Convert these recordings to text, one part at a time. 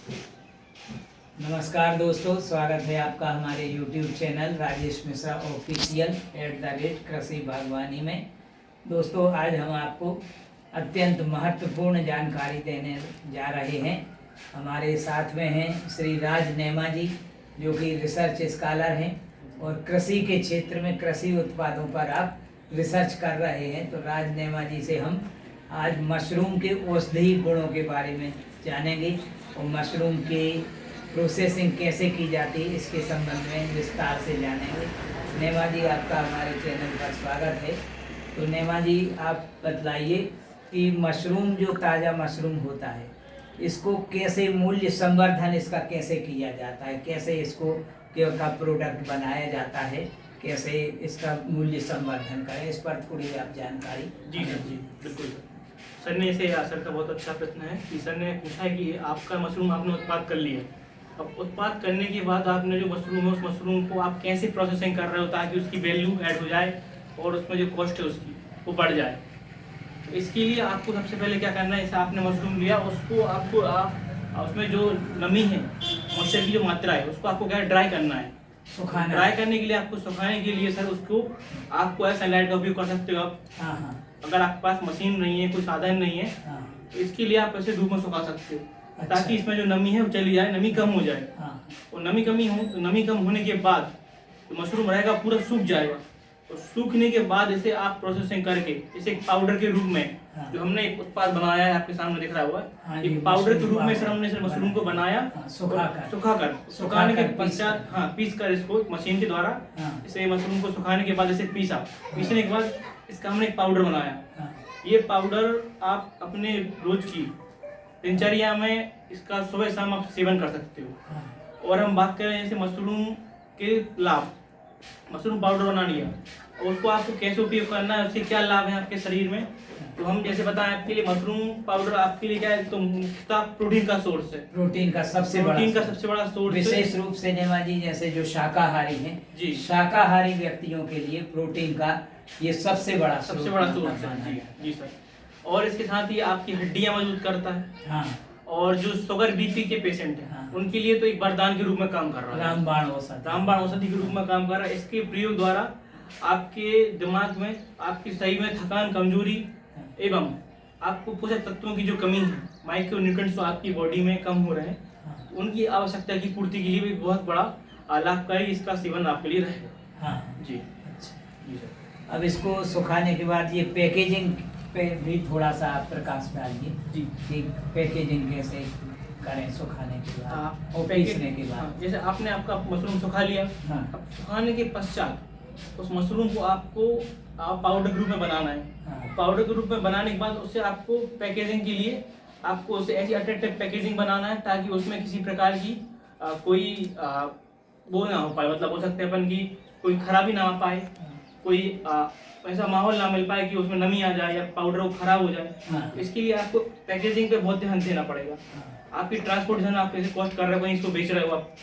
नमस्कार दोस्तों, स्वागत है आपका हमारे YouTube channel Rajesh Mishra official @कृषि बागवानी में। दोस्तों, आज हम आपको अत्यंत महत्वपूर्ण जानकारी देने जा रहे हैं। हमारे साथ में हैं श्री राज नेमा जी, जो कि रिसर्च स्कॉलर हैं और कृषि के क्षेत्र में कृषि उत्पादों पर आप रिसर्च कर रहे हैं। तो राज नेमा जी से हम आज मशरूम के औषधीय गुणों के बारे में जानेंगे और मशरूम की प्रोसेसिंग कैसे की जाती है इसके संबंध में विस्तार से जानेंगे। नेमा जी, आपका हमारे चैनल पर स्वागत है। तो नेमा जी, आप बतलाइए कि मशरूम जो ताज़ा मशरूम होता है, इसको कैसे मूल्य संवर्धन इसका कैसे किया जाता है, कैसे इसको का प्रोडक्ट बनाया जाता है, कैसे इसका मूल्य संवर्धन करें, इस पर थोड़ी आप जानकारी। जी बिल्कुल सर ने इसे सर का बहुत अच्छा प्रश्न है कि सर ने पूछा है कि आपका मशरूम आपने उत्पाद कर लिया। अब उत्पाद करने के बाद आपने जो मशरूम है उस मशरूम को आप कैसे प्रोसेसिंग कर रहे हो ताकि उसकी वैल्यू ऐड हो जाए और उसमें जो कॉस्ट है उसकी वो बढ़ जाए। तो इसके लिए आपको सबसे पहले क्या करना है, जैसे आपने मशरूम लिया उसको आपको उसमें जो नमी है, मॉइस्चर की जो मात्रा है, उसको आपको क्या ड्राई करना है। सुखाना। ड्राई करने के लिए आपको सुखाने के लिए सर उसको आपको सनलाइट का उपयोग कर सकते हो आप। हाँ। अगर आपके पास मशीन नहीं है, कोई साधन नहीं है, तो इसके लिए आप ऐसे धूप में सुखा सकते हो। अच्छा। ताकि इसमें जो नमी है वो चली जाए, नमी कम हो जाए। और नमी कम होने के बाद तो मशरूम रहेगा पूरा सूख जाएगा। और सूखने के बाद इसे आप प्रोसेसिंग करके इसे पाउडर के रूप में जो हमने एक उत्पाद बनाया है, आपके सामने दिख रहा हुआ है, एक पाउडर के रूप में सर हमने मशरूम को बनाया। सुखाने के पश्चात पीस कर इसको मशीन के द्वारा इसे मशरूम को सुखाने के बाद इसे पीसने के बाद इसका हमने एक पाउडर बनाया। ये पाउडर आप अपने रोज की दिनचर्या में इसका सुबह शाम आप सेवन कर सकते हो। और हम बात करें जैसे मशरूम के लाभ, मशरूम पाउडर बना लिया और उसको आपको कैसे उपयोग करना है, उससे क्या लाभ है आपके शरीर में। तो हम जैसे बताएं आपके लिए मशरूम पाउडर आपके लिए क्या है, तो मुख्यतः प्रोटीन का सोर्स है। प्रोटीन का सबसे बड़ा सोर्स विशेष रूप से नेमा जी, जैसे जो शाकाहारी हैं जी, शाकाहारी व्यक्तियों के लिए प्रोटीन का ये सबसे बड़ा सोर्स है। जी सर। और इसके साथ ही आपकी हड्डियां मजबूत करता है। और जो शुगर बीपी के पेशेंट हैं उनके लिए तो एक वरदान के रूप में काम कर रहा है। रामबाण औषधि के रूप में काम कर रहा है। इसके प्रयोग द्वारा आपके दिमाग में, आपकी शरीर में थकान, कमजोरी एवं आपको पोषक तत्वों की जो कमी है, माइक्रो न्यूट्रिएंट्स जो आपकी बॉडी में कम हो रहे हैं, उनकी आवश्यकता की पूर्ति के लिए भी बहुत बड़ा लाभकारी इसका सेवन आपके लिए रहेगा। जी अच्छा जी सर। अब इसको सुखाने के बाद ये पैकेजिंग पे भी थोड़ा सा प्रकाश डालिए जी, कि पैकेजिंग कैसे करें सुखाने के बाद और पीसने के बाद। जैसे आपने आपका मशरूम सुखा लिया, अब सुखाने के पश्चात उस मशरूम को आपको पाउडर के रूप में बनाना है। पाउडर के रूप में बनाने के बाद उससे आपको पैकेजिंग के लिए आपको उसे ऐसी अट्रैक्टिव पैकेजिंग बनाना है ताकि उसमें किसी प्रकार की कोई वो ना हो पाए, मतलब बोल सकते हैं अपन की कोई खराबी ना आ पाए, कोई ऐसा माहौल ना मिल पाए कि उसमें नमी आ जाए या पाउडर वो खराब हो जाए। इसके लिए आपको पैकेजिंग पे बहुत ध्यान देना पड़ेगा। आपकी ट्रांसपोर्टेशन आप कैसे कॉस्ट कर रहे हो, कहीं इसको बेच रहे हो आप,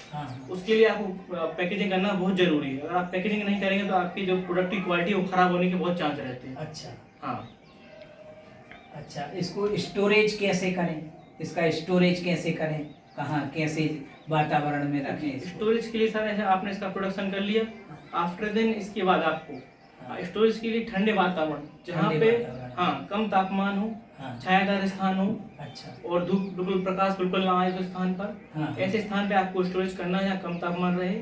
उसके लिए आपको पैकेजिंग करना बहुत जरूरी है। अगर आप पैकेजिंग नहीं करेंगे तो आपकी जो प्रोडक्ट की क्वालिटी वो खराब होने के बहुत चांस रहते हैं। अच्छा, इसको स्टोरेज कैसे करें, इसका स्टोरेज कैसे करें, कहाँ कैसे वातावरण में रखें? स्टोरेज के लिए सर आपने इसका प्रोडक्शन कर लिया, आफ्टर देन इसके बाद आपको स्टोरेज के लिए ठंडे वातावरण, जहाँ पे कम तापमान हो, छायादार स्थान हो, अच्छा, और धूप बिल्कुल, प्रकाश बिल्कुल ना आए उस स्थान पर, ऐसे स्थान पे आपको स्टोरेज करना है जहाँ कम तापमान रहे,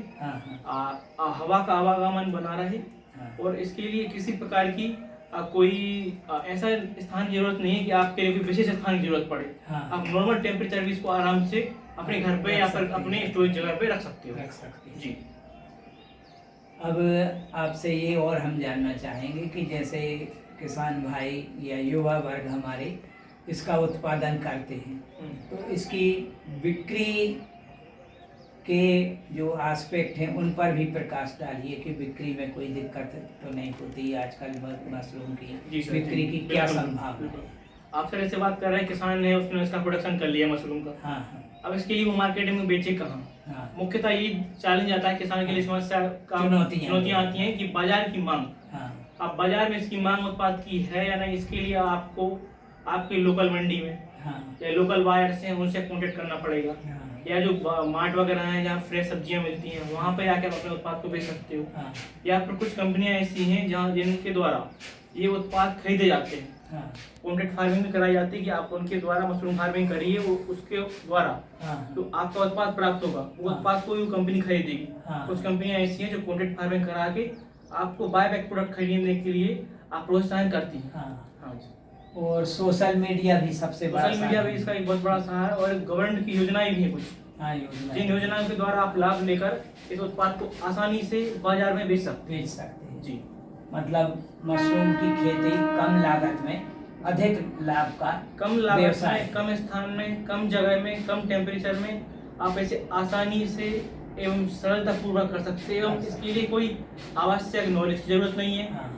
हवा का आवागमन बना रहे। और इसके लिए किसी प्रकार की कोई ऐसा स्थान की जरूरत नहीं है कि आपके लिए कोई विशेष स्थान की जरूरत पड़े। आप नॉर्मल टेम्परेचर भी इसको आराम से अपने घर पे या फिर अपने स्टोरेज जगह पे रख सकते हो। जी। अब आपसे ये और हम जानना चाहेंगे कि जैसे किसान भाई या युवा वर्ग हमारे इसका उत्पादन करते हैं, तो इसकी बिक्री के जो एस्पेक्ट हैं उन पर भी प्रकाश डालिए कि बिक्री में कोई दिक्कत तो नहीं होती आजकल मशरूम की बिक्री की क्या संभावना है? आप सर ऐसे बात कर रहे हैं, किसान ने उसने इसका प्रोडक्शन कर लिया मशरूम का। अब इसके लिए वो मार्केट में बेचे कहाँ? मुख्यतः ये चैलेंज आता है किसान के लिए, समस्या चुनौतियाँ आती हैं कि बाजार की मांग। अब बाजार में इसकी मांग उत्पाद की है या नहीं, इसके लिए आपको आपके लोकल मंडी में हाँ या लोकल बायर्स हैं उनसे कॉन्टेक्ट करना पड़ेगा, हाँ या जो मार्ट वगैरह हैं जहाँ फ्रेश सब्जियां मिलती हैं वहाँ पे आके आप अपने उत्पाद को बेच सकते हो, हाँ या फिर कुछ कंपनियां ऐसी हैं जहाँ जिनके द्वारा ये उत्पाद खरीदे जाते हैं, हाँ कॉन्ट्रैक्ट फार्मिंग भी कराई जाती है कि आप उनके द्वारा मशरूम फार्मिंग करिए, वो उसके द्वारा हाँ तो आपका उत्पाद प्राप्त होगा, वो हाँ। उत्पाद कोई कंपनी खरीदेगी। हाँ। कुछ कंपनियां ऐसी हैं जो कॉन्ट्रैक्ट फार्मिंग करा के आपको बाय बैक प्रोडक्ट खरीदने के लिए आप प्रोत्साहन करती हैं। हाँ। हाँ जी, और सोशल मीडिया भी सबसे बड़ा सोशल मीडिया भी साधन इसका है। एक बहुत बड़ा सहारा है, और गवर्नमेंट की योजनाएं भी हैं कुछ, हाँ योजना जिन योजनाओं के द्वारा आप लाभ लेकर इस उत्पाद को आसानी से बाजार में बेच सकते बेच सकते हैं। हैं। जी, मतलब मशरूम की खेती कम लागत में अधिक लाभ का कम लागत व्यवसाय। में, कम स्थान में, कम जगह में, कम टेम्परेचर में आप ऐसे आसानी से एवं सरलता पूर्वक कर सकते हैं, एवं इसके लिए कोई आवश्यक नॉलेज की जरूरत नहीं है। हाँ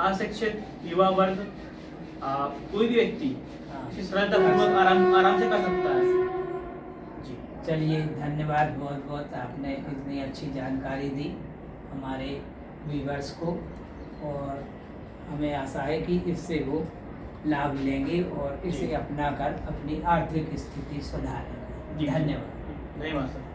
अशिक्षित युवा वर्ग, कोई भी व्यक्ति हाँ। इसे सरलता पूर्वक आराम से कर सकता है। जी, चलिए धन्यवाद बहुत बहुत, आपने इतनी अच्छी जानकारी दी हमारे व्यूवर्स को, और हमें आशा है कि इससे वो लाभ लेंगे और इसे जी। अपनाकर अपनी आर्थिक स्थिति सुधारेंगे। जी। धन्यवाद। धन्यवाद सर।